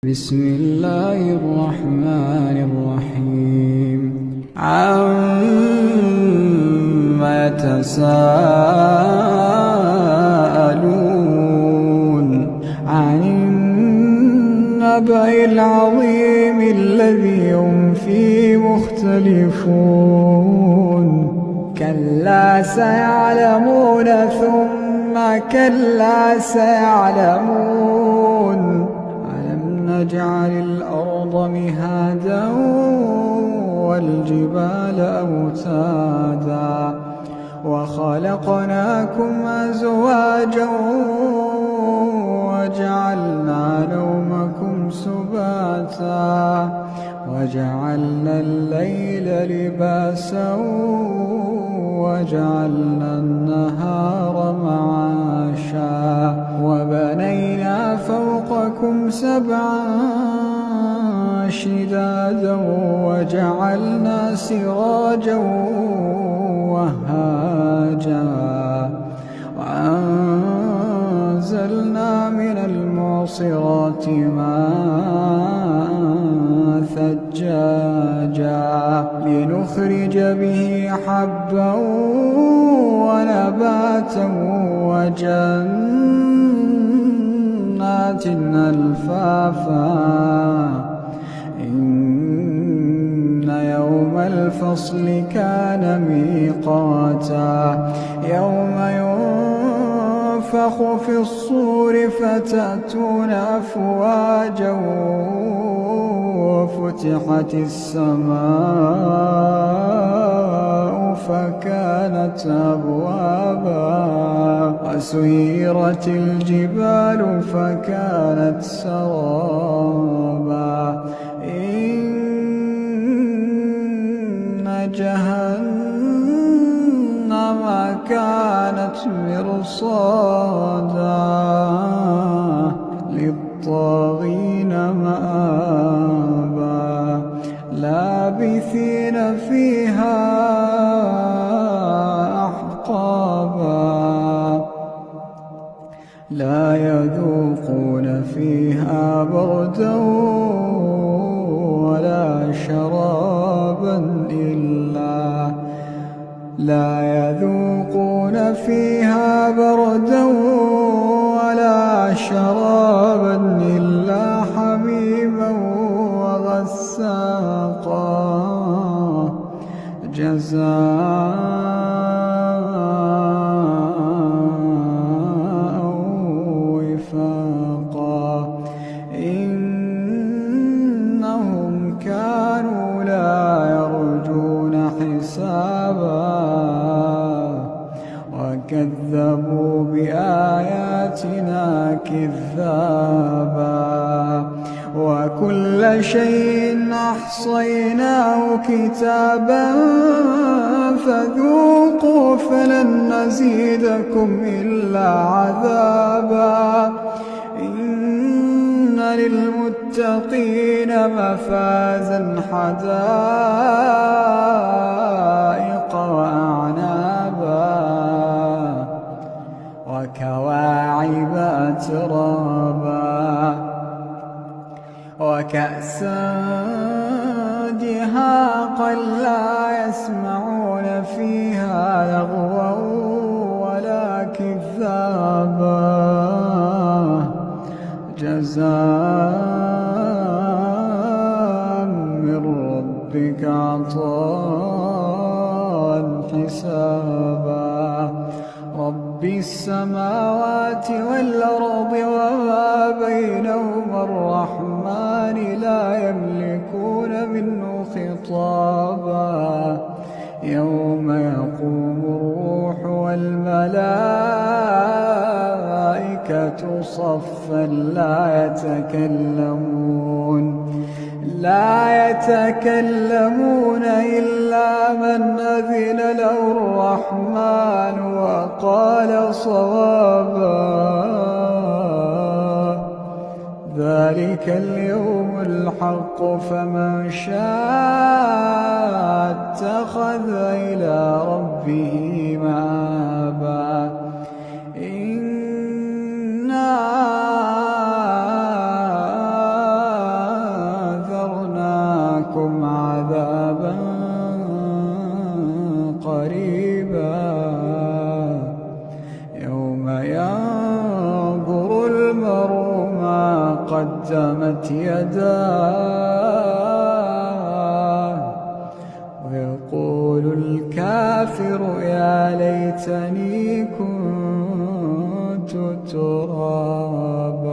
بسم الله الرحمن الرحيم. عَمَّ يتساءلون عن النبأ العظيم الذي هم فيه مختلفون كلا سيعلمون ثم كلا سيعلمون نجعل الأرض مهادا والجبال أوتادا وخلقناكم أزواجا وجعلنا نومكم سباتا وجعلنا الليل لباسا وجعلنا النهار معاشا وبنينا فوقكم سبعا شدادا وجعلنا سراجا وهاجا وأنزلنا من المعصرات ماء ثجاجا لنخرج به حبا ونباتا وجنات ألفافا إن يوم الفصل كان ميقاتا يوم ينفخ في الصور فتأتون أفواجا وفتحت السماء فكانت أبوابا وسيرت الجبال فكانت سرابا إن جهنم كانت مرصادا للطاغين مآبا لابثين فيها أحقابا لا يذوقون فيها بردا ولا شرابا إلا حميما وغساقا جزاء وفاقا إنهم كانوا لا يرجون حسابا وكذبوا بآياتنا كذابا وكل شيء أحصيناه كتابا فذوقوا فلن نزيدكم إلا عذابا إن للمتقين مفازا حدائق وأعنابا وكواعب أترابا وكأسا دهاقا لا يسمعون فيها لغوا ولا كذابا جزاء من ربك عطاء حسابا رب السماوات والأرض وما بينهما الرحمن لا يملكون منه خطابا يوم يقوم الروح والملائكة صفا لا يتكلمون إلا من أذن له الرحمن وقال صوابا ذلك اليوم الحق فمن شاء اتخذ إلى ربه مآبا إنا قريبا يوم ينظر المرء ما قدمت يداه ويقول الكافر يا ليتني كنت ترابا.